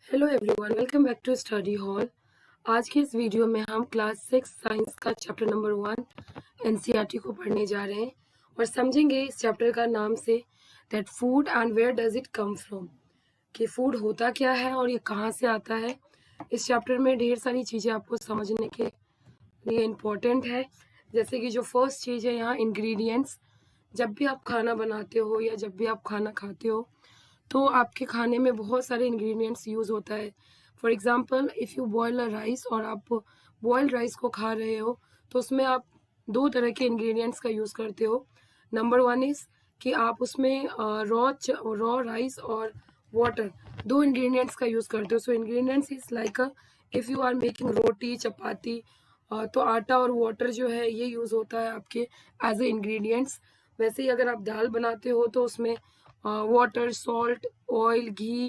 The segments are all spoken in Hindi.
Hello everyone, welcome back to study hall. आज के इस वीडियो में हम क्लास 6 साइंस का चैप्टर नंबर 1 एनसीईआरटी को पढ़ने जा रहे हैं और समझेंगे इस चैप्टर का नाम से that food and where does it come from, कि फूड होता क्या है और ये कहाँ से आता है। इस चैप्टर में ढेर सारी चीज़ें आपको समझने के लिए इम्पोर्टेंट है, जैसे कि जो फर्स्ट चीज़ है यहाँ इंग्रेडिएंट्स। जब भी आप खाना बनाते हो या जब भी आप खाना खाते हो तो आपके खाने में बहुत सारे इंग्रेडिएंट्स यूज़ होता है। For example if you boil a rice और आप बॉइल्ड राइस को खा रहे हो तो उसमें आप दो तरह के इंग्रेडिएंट्स का यूज़ करते हो। नंबर वन इज़ कि आप उसमें रॉ राइस और वाटर दो इंग्रेडिएंट्स का यूज़ करते हो। So ingredients is like if you are making roti chapati तो आटा और वाटर जो है ये यूज़ होता है आपके एज ए इंग्रेडिएंट्स। वैसे ही अगर आप दाल बनाते हो तो उसमें water salt oil ghee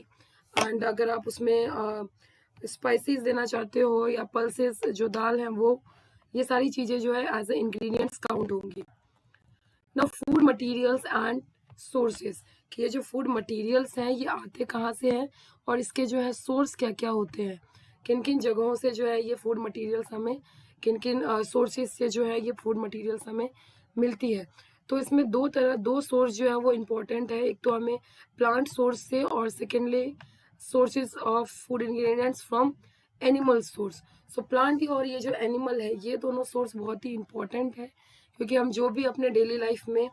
and अगर आप उसमें स्पाइसेस देना चाहते हो या पल्सेस जो दाल हैं वो, ये सारी चीज़ें जो है एज ए इंग्रेडिएंट्स काउंट होंगी। ना फूड मटेरियल्स एंड सोर्सेस, कि ये जो फूड मटेरियल्स हैं ये आते कहाँ से हैं और इसके जो है सोर्स क्या क्या होते हैं, किन किन जगहों से जो है ये फूड मटेरियल्स हमें, किन किन सोर्सेज से जो है ये फूड मटेरियल्स हमें मिलती है। तो इसमें दो सोर्स जो है वो इम्पोर्टेंट है, एक तो हमें प्लांट सोर्स से और secondly sources of food ingredients from animal source. So plant और ये जो एनिमल है ये दोनों सोर्स बहुत ही इम्पोर्टेंट है, क्योंकि हम जो भी अपने डेली लाइफ में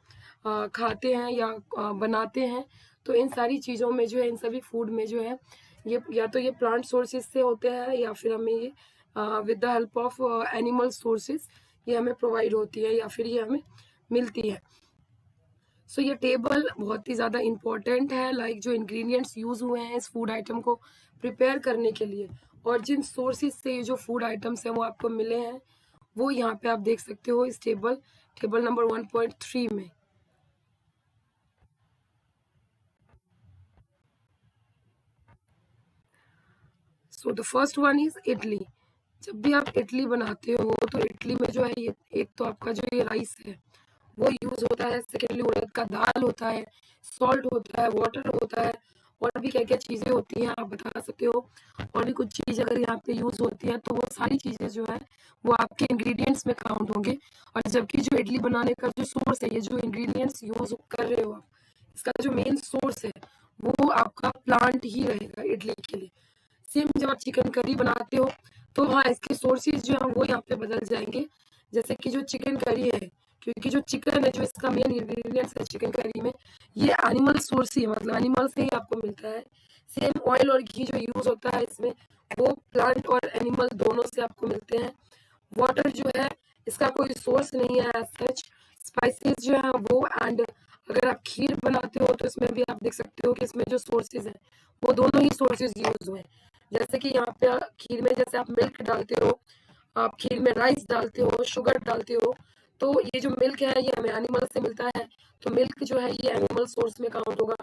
खाते हैं या बनाते हैं तो इन सारी चीज़ों में जो है, इन सभी फूड में जो है ये या तो ये प्लांट सोर्सेज से होते हैं या फिर हमें ये with the help of animal sources ये हमें प्रोवाइड होती है या फिर ये हमें मिलती है। सो ये टेबल बहुत ही ज़्यादा इम्पोर्टेंट है, लाइक जो इंग्रेडिएंट्स यूज़ हुए हैं इस फूड आइटम को प्रिपेयर करने के लिए और जिन सोर्सेज से ये जो फूड आइटम्स हैं वो आपको मिले हैं वो यहाँ पे आप देख सकते हो इस टेबल नंबर 1.3 में। So the first one is idli. जब भी आप इडली बनाते हो तो इडली में जो है ये एक तो आपका जो ये राइस है वो यूज होता है, सेकेंडली उड़द का दाल होता है, सॉल्ट होता है, वाटर होता है और भी क्या क्या चीज़ें होती हैं आप बता सकते हो। और भी कुछ चीज़ अगर यहाँ पे यूज होती है तो वो सारी चीज़ें जो है वो आपके इंग्रेडिएंट्स में काउंट होंगे। और जबकि जो इडली बनाने का जो सोर्स है, ये जो इंग्रेडिएंट्स यूज कर रहे हो आप, इसका जो मेन सोर्स है वो आपका प्लांट ही रहेगा इडली के लिए। सेम जब आप चिकन करी बनाते हो तो हाँ इसके सोर्सेज जो है वो यहाँ पे बदल जाएंगे। जैसे कि जो चिकन करी है, क्योंकि जो चिकन है जो इसका मेन इंग्रेडिएंट्स है चिकन करी में, ये एनिमल सोर्स ही है, मतलब एनिमल से ही आपको मिलता है। सेम ऑयल और घी जो यूज होता है इसमें वो प्लांट और एनिमल दोनों से आपको मिलते हैं। वाटर जो है इसका कोई सोर्स नहीं है एज सच। स्पाइसेस जो है वो एंड अगर आप खीर बनाते हो तो इसमें भी आप देख सकते हो कि इसमें जो सोर्सेज हैं वो दोनों ही सोर्सेज यूज हुए हैं। जैसे कि यहाँ पे खीर में जैसे आप मिल्क डालते हो, आप खीर में राइस डालते हो, शुगर डालते हो, तो ये जो मिल्क है ये हमें एनिमल से मिलता है, तो मिल्क जो है ये एनिमल सोर्स में काउंट होगा।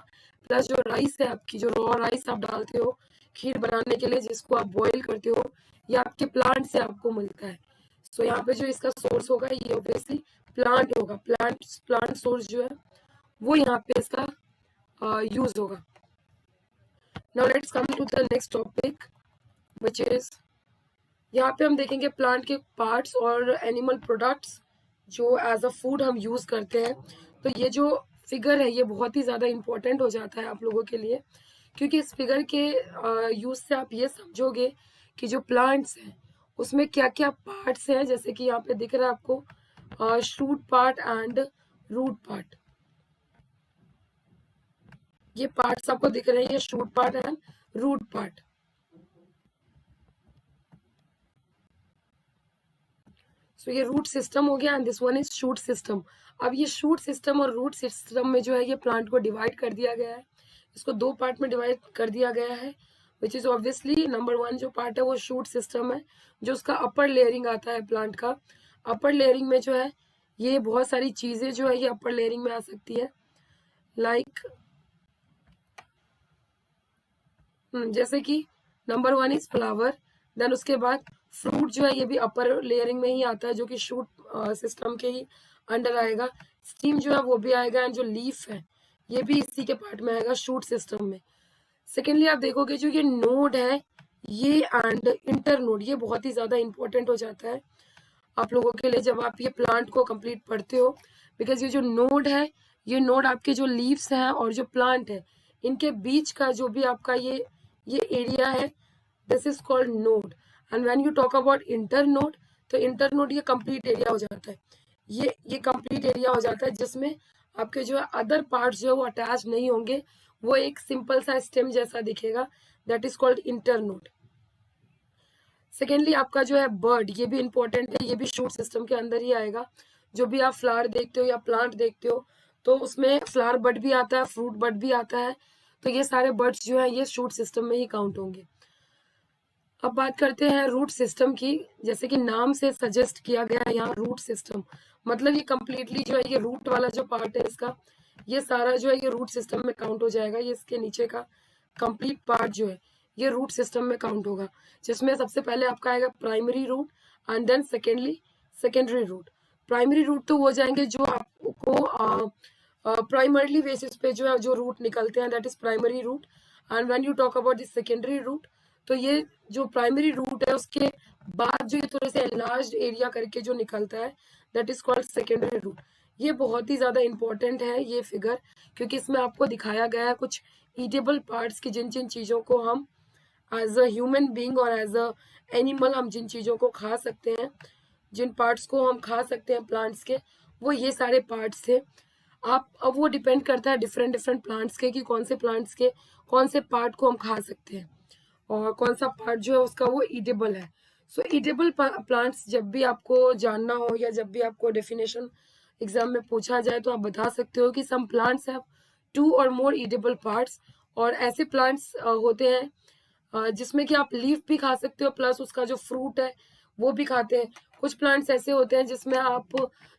प्लस जो राइस है आपकी, जो रॉ राइस आप डालते हो खीर बनाने के लिए जिसको आप बॉईल करते हो, ये आपके प्लांट से आपको मिलता है। सो यहाँ पे जो इसका सोर्स होगा ये ऑब्वियसली प्लांट होगा, प्लांट सोर्स जो है वो यहाँ पे इसका यूज होगा। Now let's come to the next topic which is, यहाँ पे हम देखेंगे प्लांट के पार्ट्स और एनिमल प्रोडक्ट्स जो एज अ फूड हम यूज करते हैं। तो ये जो फिगर है ये बहुत ही ज़्यादा इम्पोर्टेंट हो जाता है आप लोगों के लिए, क्योंकि इस फिगर के यूज से आप ये समझोगे कि जो प्लांट्स हैं उसमें क्या क्या पार्ट्स हैं। जैसे कि यहाँ पे दिख रहा है आपको shoot part and root part, ये पार्ट्स आपको दिख रहे हैं, ये shoot part and root part. So ये रूट सिस्टम हो गया and this one is shoot system. अब ये शूट सिस्टम और रूट सिस्टम में जो है ये प्लांट को डिवाइड कर दिया गया है, इसको दो पार्ट में डिवाइड कर दिया गया है, which is obviously number one जो पार्ट है वो शूट सिस्टम है, जो उसका अपर लेयरिंग आता है प्लांट का। अपर लेयरिंग में जो है ये बहुत सारी चीजें जो है ये अपर लेयरिंग में आ सकती है, लाइक जैसे कि number one is flower, then उसके बाद फ्रूट जो है ये भी अपर लेयरिंग में ही आता है जो कि शूट सिस्टम के ही अंडर आएगा। स्टीम जो है वो भी आएगा एंड जो लीफ है ये भी इसी के पार्ट में आएगा शूट सिस्टम में। सेकेंडली आप देखोगे जो ये नोड है ये एंड इंटर नोड ये बहुत ही ज्यादा इंपॉर्टेंट हो जाता है आप लोगों के लिए जब आप ये प्लांट को कंप्लीट पढ़ते हो, बिकॉज ये जो नोड है ये नोड आपके जो लीव्स हैं और जो प्लांट है इनके बीच का जो भी आपका ये एरिया है, this is called node. And when you talk about inter node, तो इंटर नोड ये कंप्लीट एरिया हो जाता है, ये कंप्लीट एरिया हो जाता है जिसमें आपके जो है अदर पार्ट्स जो है वो अटैच नहीं होंगे, वो एक सिंपल सा स्टेम जैसा दिखेगा, that is called inter node. Secondly आपका जो है बर्ड, ये भी इंपॉर्टेंट है, ये भी शूट सिस्टम के अंदर ही आएगा। जो भी आप फ्लावर देखते हो या प्लांट देखते हो तो उसमें फ्लावर बर्ड भी आता है, फ्रूट बर्ड भी आता है, तो ये सारे बर्ड्स जो है ये शूट सिस्टम में ही काउंट होंगे। अब बात करते हैं रूट सिस्टम की। जैसे कि नाम से सजेस्ट किया गया है यहाँ रूट सिस्टम, मतलब ये कंप्लीटली जो है ये रूट वाला जो पार्ट है इसका ये सारा जो है ये रूट सिस्टम में काउंट हो जाएगा। ये इसके नीचे का कंप्लीट पार्ट जो है ये रूट सिस्टम में काउंट होगा, जिसमें सबसे पहले आपका आएगा primary root and then secondly secondary root. Primary root तो वो जाएंगे जो आपको प्राइमरली बेसिस पे जो है जो रूट निकलते हैं, that is primary root. And when you talk about this secondary root, तो ये जो प्राइमरी रूट है उसके बाद जो ये थोड़े से एनलार्ज्ड एरिया करके जो निकलता है that is called secondary root. ये बहुत ही ज्यादा इंपॉर्टेंट है ये फिगर, क्योंकि इसमें आपको दिखाया गया है कुछ ईटेबल पार्ट्स की, जिन जिन चीजों को हम एज अ ह्यूमन बींग और एज अ एनिमल हम जिन चीजों को खा सकते हैं, जिन पार्ट्स को हम खा सकते हैं प्लांट्स के, वो ये सारे पार्ट्स थे। आप अब वो डिपेंड करता है डिफरेंट डिफरेंट प्लांट्स के कि कौन से प्लांट्स के कौन से पार्ट को हम खा सकते हैं और कौन सा पार्ट जो है उसका वो ईटेबल है। सो ईटेबल प्लांट्स जब भी आपको जानना हो या जब भी आपको डेफिनेशन एग्जाम में पूछा जाए तो आप बता सकते हो कि सम प्लांट्स हैव 2 और मोर ईटेबल पार्ट्स। और ऐसे प्लांट्स होते हैं जिसमें कि आप लीफ भी खा सकते हो प्लस उसका जो फ्रूट है वो भी खाते हैं। कुछ प्लांट्स ऐसे होते हैं जिसमें आप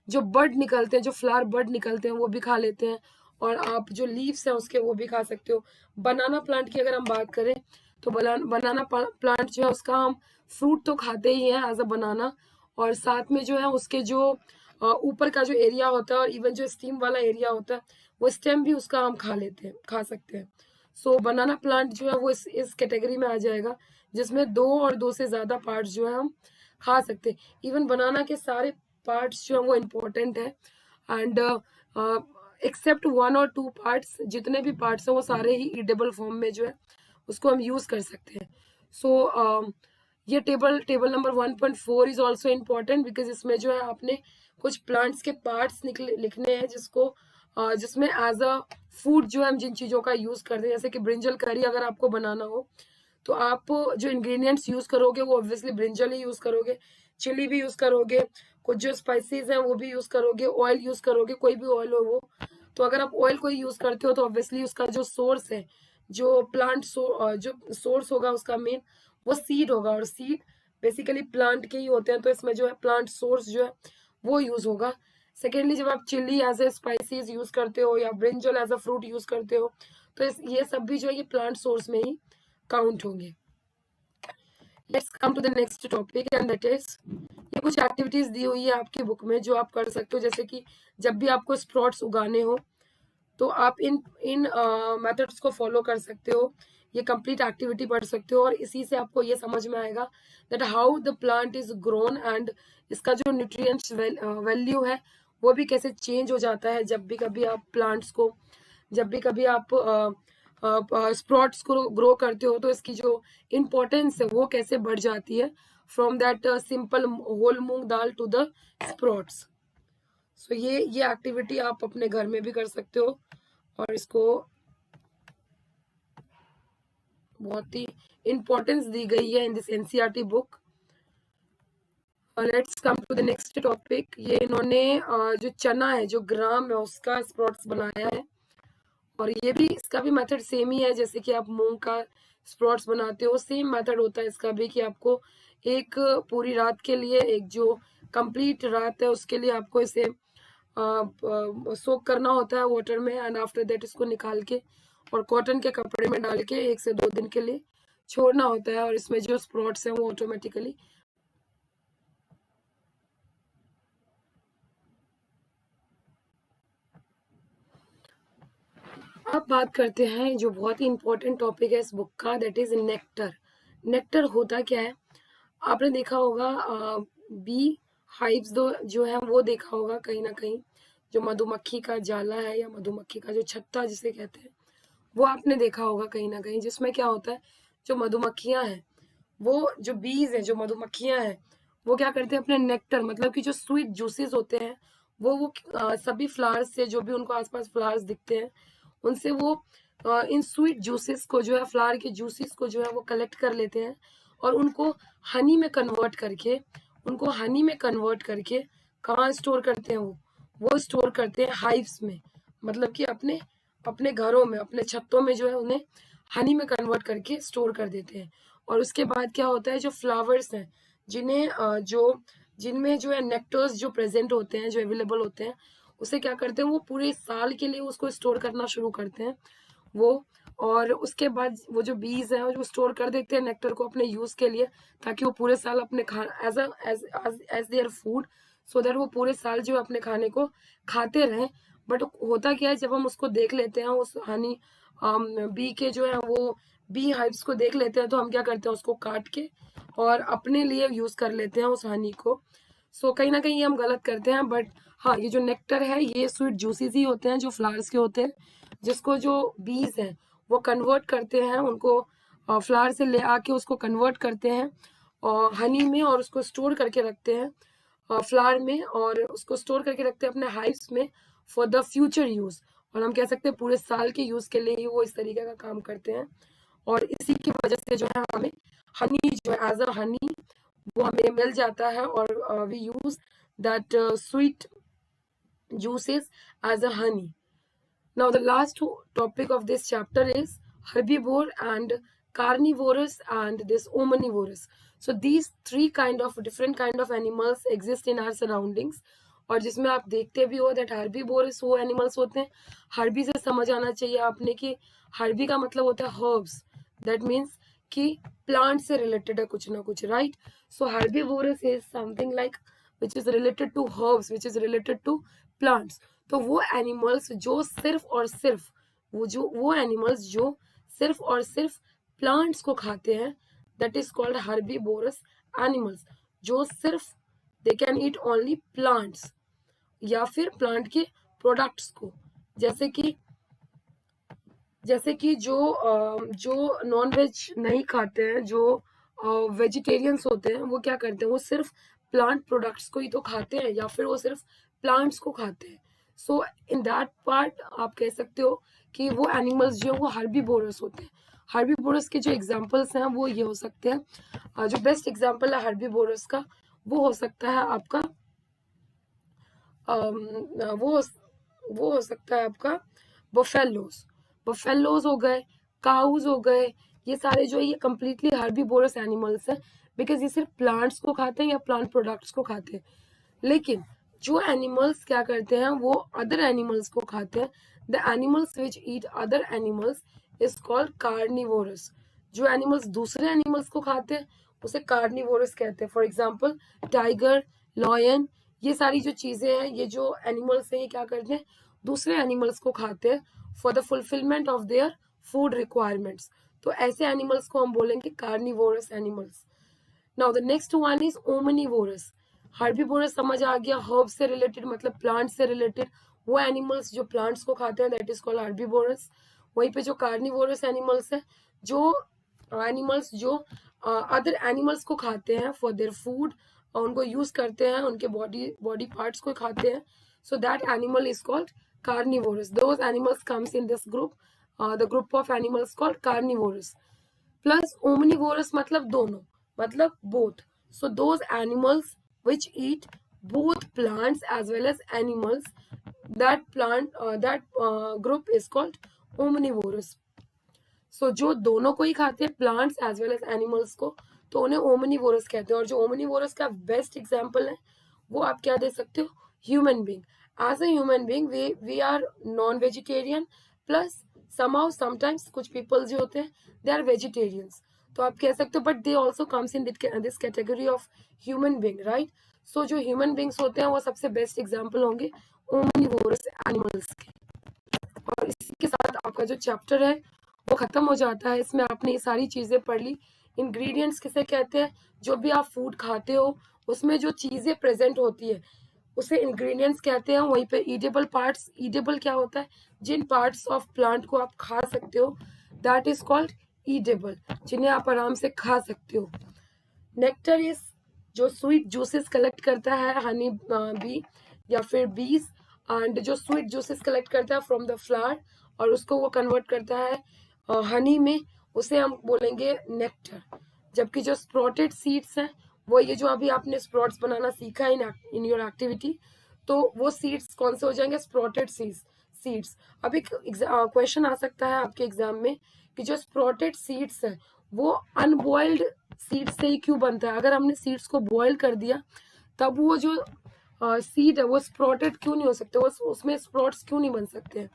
जो बर्ड निकलते हैं, जो फ्लावर बर्ड निकलते हैं वो भी खा लेते हैं, और आप जो लीव्स हैं उसके वो भी खा सकते हो। बनाना प्लांट की अगर हम बात करें तो बनाना प्लांट जो है उसका हम फ्रूट तो खाते ही हैं एज अ बनाना, और साथ में जो है उसके जो ऊपर का जो एरिया होता है और इवन जो स्टीम वाला एरिया होता है वो स्टेम भी उसका हम खा सकते हैं। सो बनाना प्लांट जो है वो इस कैटेगरी में आ जाएगा जिसमें 2 और 2 से ज्यादा पार्ट्स जो है हम खा सकते हैं। इवन बनाना के सारे पार्ट्स जो है वो इम्पोर्टेंट है, एंड एक्सेप्ट 1 और 2 पार्ट्स, जितने भी पार्ट्स हैं वो सारे ही ईडेबल फॉर्म में जो है उसको हम यूज कर सकते हैं। सो ये table number 1.4 is also important, because इसमें जो है आपने कुछ प्लांट्स के पार्ट्स लिखने हैं जिसको जिसमें एज अ फूड जो है हम जिन चीजों का यूज करते हैं, जैसे कि ब्रिंजल करी अगर आपको बनाना हो तो आप जो इंग्रेडिएंट्स यूज करोगे वो ऑब्वियसली ब्रिंजल ही यूज करोगे, चिली भी यूज करोगे, कुछ जो स्पाइसेस हैं वो भी यूज करोगे, ऑयल यूज करोगे, कोई भी ऑयल हो वो। तो अगर आप ऑयल कोई यूज करते हो तो ऑब्वियसली उसका जो सोर्स है, जो जो सोर्स होगा उसका मेन वो सीड होगा, और सीड बेसिकली प्लांट के ही होते हैं, तो इसमें जो है प्लांट सोर्स जो है वो यूज होगा। सेकेंडली जब आप chilli as a spices use करते हो या brinjal as a fruit use करते हो तो ये सब भी जो है ये प्लांट सोर्स में ही काउंट होंगे। Let's come to the next topic and that is, ये कुछ एक्टिविटीज दी हुई है आपकी बुक में जो आप कर सकते हो। जैसे कि जब भी आपको स्प्राउट्स उगाने हो तो आप इन इन मेथड्स को फॉलो कर सकते हो, ये कंप्लीट एक्टिविटी पढ़ सकते हो, और इसी से आपको ये समझ में आएगा that how the plant is grown and इसका जो न्यूट्रिएंट्स वैल्यू है वो भी कैसे चेंज हो जाता है जब भी कभी आप प्लांट्स को, जब भी कभी आप स्प्राउट्स को ग्रो करते हो तो इसकी जो इम्पोर्टेंस है वो कैसे बढ़ जाती है from that simple whole moong dal to the sprouts. So ये एक्टिविटी आप अपने घर में भी कर सकते हो और इसको बहुत ही इम्पोर्टेंस दी गई है in this NCERT book. Let's come to the next topic. ये इन्होंने जो चना है, जो ग्राम है उसका स्प्राउट्स बनाया है, और ये भी इसका भी मेथड सेम ही है जैसे कि आप मूंग का स्प्राउट्स बनाते हो, सेम मेथड होता है इसका भी कि आपको एक पूरी रात के लिए, एक जो कंप्लीट रात है उसके लिए आपको इसे सोक करना होता है वाटर में, एंड आफ्टर दैट इसको निकाल के और कॉटन के कपड़े में डाल के 1 से 2 दिन के लिए छोड़ना होता है, और इसमें जो स्प्राउट्स हैं वो ऑटोमेटिकली अब बात करते हैं जो बहुत ही इंपॉर्टेंट टॉपिक है इस बुक का, दैट इज नेक्टर। नेक्टर होता क्या है? आपने देखा होगा बी हाइव्स दो जो है वो देखा होगा कहीं ना कहीं, जो मधुमक्खी का जाला है या मधुमक्खी का जो छत्ता जिसे कहते हैं, वो आपने देखा होगा कहीं ना कहीं, जिसमें क्या होता है, जो मधुमक्खियां हैं, वो जो बीज है, जो मधुमक्खियां हैं, वो क्या करते हैं, अपने नेक्टर मतलब कि जो स्वीट जूसेस होते हैं, वो सभी फ्लावर्स से, जो भी उनको आसपास फ्लावर्स दिखते हैं, उनसे वो इन स्वीट जूसेस को जो है, फ्लावर के जूसेस को जो है वो कलेक्ट कर लेते हैं और उनको हनी में कन्वर्ट करके, कहाँ स्टोर करते हैं? वो स्टोर करते हैं हाइव्स में, मतलब कि अपने अपने घरों में, अपने छत्तों में जो है उन्हें हनी में कन्वर्ट करके स्टोर कर देते हैं। और उसके बाद क्या होता है, जो फ्लावर्स हैं, जिन्हें जिनमें जो है नेक्टर्स जो प्रेजेंट होते हैं, जो अवेलेबल होते हैं, उसे क्या करते हैं, वो पूरे साल के लिए उसको स्टोर करना शुरू करते हैं वो। और उसके बाद वो जो बीज है वो स्टोर कर देते हैं नेक्टर को अपने यूज के लिए, ताकि वो पूरे साल अपने खाना as their food, so that वो पूरे साल जो अपने खाने को खाते रहें। बट होता क्या है, जब हम उसको देख लेते हैं, उस हनी बी के जो है वो बी हाइव्स को देख लेते हैं, तो हम क्या करते हैं, उसको काट के और अपने लिए यूज कर लेते हैं उस हनी को। सो कहीं ना कहीं ये हम गलत करते हैं। बट हाँ, ये जो नेक्टर है ये स्वीट जूसेस ही होते हैं जो फ्लावर्स के होते हैं, जिसको जो बीज हैं वो कन्वर्ट करते हैं, उनको फ्लावर से ले आके उसको कन्वर्ट करते हैं और हनी में, और उसको स्टोर करके रखते हैं फ्लावर में, और उसको स्टोर करके रखते हैं अपने हाइव्स में फॉर द फ्यूचर यूज। और हम कह सकते हैं पूरे साल के यूज के लिए ही वो इस तरीके का काम करते हैं। और इसी की वजह से जो है हमें हनी जो है एज अ हनी वो हमें मिल जाता है, और we use that sweet juices as a honey. Now, the last topic of this chapter is herbivore and carnivorous and this omnivorous. So these three different kind of animals exist in our surroundings. और जिसमें आप देखते भी हो दैट हर्बीवोरस वो एनिमल्स होते हैं। हर्बी से समझ आना चाहिए आपने कि हर्बी का मतलब होता है हर्ब्स, दैट मीन्स कि प्लांट से रिलेटेड है कुछ ना कुछ, right? So herbivorous is something like which is related to herbs, which is related to plants. तो वो एनिमल्स जो सिर्फ और सिर्फ वो एनिमल्स जो सिर्फ और सिर्फ प्लांट्स को खाते हैं, that is called herbivorous animals. जो सिर्फ they can eat only plants या फिर प्लांट के प्रोडक्ट्स को, जैसे कि जो नॉन वेज नहीं खाते हैं, जो वेजिटेरियंस होते हैं, वो क्या करते हैं, वो सिर्फ प्लांट प्रोडक्ट्स को ही तो खाते हैं या फिर वो सिर्फ प्लांट्स को खाते हैं। सो इन दैट पार्ट आप कह सकते हो कि वो एनिमल्स जो है वो हर्बीवोरस होते हैं। हर्बीवोरस के जो एग्जांपल्स हैं वो ये हो सकते हैं, जो बेस्ट एग्जांपल है हर्बीवोरस का वो हो सकता है आपका वो हो सकता है आपका बफेलोज। बफेलोज हो गए, काउज हो गए, ये सारे जो है ये कम्प्लीटली हर्बीवोरस एनिमल्स हैं, बिकॉज ये सिर्फ प्लांट्स को खाते हैं या प्लांट प्रोडक्ट्स को खाते हैं। लेकिन जो एनिमल्स क्या करते हैं, वो अदर एनिमल्स को खाते हैं। The animals which eat other animals is called carnivorous. जो एनिमल्स दूसरे एनिमल्स को खाते हैं उसे कार्निवोरस कहते हैं। फॉर एग्जाम्पल टाइगर, लॉयन, ये सारी जो चीजें हैं, ये जो एनिमल्स हैं, ये क्या करते हैं, दूसरे एनिमल्स को खाते हैं for the fulfilment of their food requirements. तो ऐसे एनिमल्स को हम बोलेंगे carnivorous animals. Now the next one is omnivorous. Herbivorous समझ आ गया, हर्ब से रिलेटेड मतलब प्लांट से रिलेटेड, वो एनिमल्स जो प्लांट्स को खाते हैं, दैट इज कॉल्ड हर्बीवोरस। वहीं पे जो कार्निवोरस एनिमल्स है, जो एनिमल्स जो अदर एनिमल्स को खाते हैं फॉर देयर फूड, और उनको यूज करते हैं, उनके बॉडी पार्ट्स को खाते हैं, so that animal is called carnivorous. Those animals comes in this group, the group of animals called carnivorous. Plus omnivorous मतलब दोनों, मतलब both. So those animals which eat both plants as well as animals, that group is called omnivorous. So जो दोनों को ही खाते हैं, plants as well as animals को, तो उन्हें ओमनिवोरस कहते हैं। और जो ओमनिवोरस का बेस्ट एग्जांपल है वो आप क्या दे सकते हो, human being. As a human being we are non vegetarian, plus somehow sometimes कुछ पीपल जो होते हैं दे आर वेजिटेरियंस, तो आप कह सकते हो, but they also comes in this category of human being, right? So जो ह्यूमन बींग्स होते हैं वो सबसे बेस्ट एग्जाम्पल होंगे ओमनिवोरस एनिमल्स के। और इसी के साथ आपका जो चैप्टर है वो खत्म हो जाता है। इसमें आपने ये सारी चीजें पढ़ ली। इंग्रेडिएंट्स किसे कहते हैं? जो भी आप फूड खाते हो उसमें जो चीजें प्रेजेंट होती है उसे इंग्रेडिएंट्स कहते हैं। वहीं पे ईडेबल पार्ट्स, ईडेबल क्या होता है? जिन पार्ट्स ऑफ प्लांट को आप खा सकते हो दैट इज कॉल्ड ईडेबल, जिन्हें आप आराम से खा सकते हो। नेक्टर इज जो स्वीट जूसेस कलेक्ट करता है, हनी बी या फिर बीज, एंड जो स्वीट जूसेस कलेक्ट करता है फ्रॉम द फ्लावर और उसको वो कन्वर्ट करता है हनी में, उसे हम बोलेंगे नेक्टर। जबकि जो स्प्रोटेड सीड्स हैं वो ये जो अभी आपने स्प्रोट्स बनाना सीखा इन योर एक्टिविटी, तो वो सीड्स कौन से हो जाएंगे? स्प्रोटेड सीड्स। अब एक क्वेश्चन आ सकता है आपके एग्जाम में कि जो स्प्रोटेड सीड्स है वो अनबॉइल्ड सीड से ही क्यों बनता है? अगर हमने सीड्स को बॉयल कर दिया तब वो जो सीड है वो स्प्रोटेड क्यों नहीं हो सकते? वो उसमें स्प्रोट्स क्यों नहीं बन सकते हैं?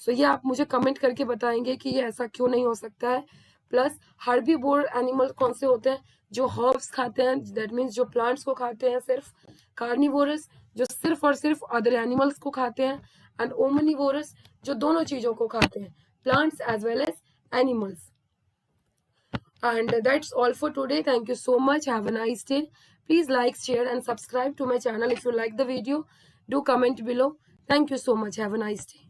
सो ये आप मुझे कमेंट करके बताएंगे कि ये ऐसा क्यों नहीं हो सकता है। प्लस हर्बीवोर एनिमल कौन से होते हैं? जो हर्ब्स खाते हैं, दैट मीन्स जो प्लांट्स को खाते हैं सिर्फ। कार्निवोरस जो सिर्फ और सिर्फ अदर एनिमल्स को खाते हैं। एंड ओमनिवोरस जो दोनों चीजों को खाते हैं, plants as well as animals. And that's all for today. Thank you so much. Have a nice day. Please like, share and subscribe to my channel if you like the video. Do comment below. Thank you so much. Have a nice day.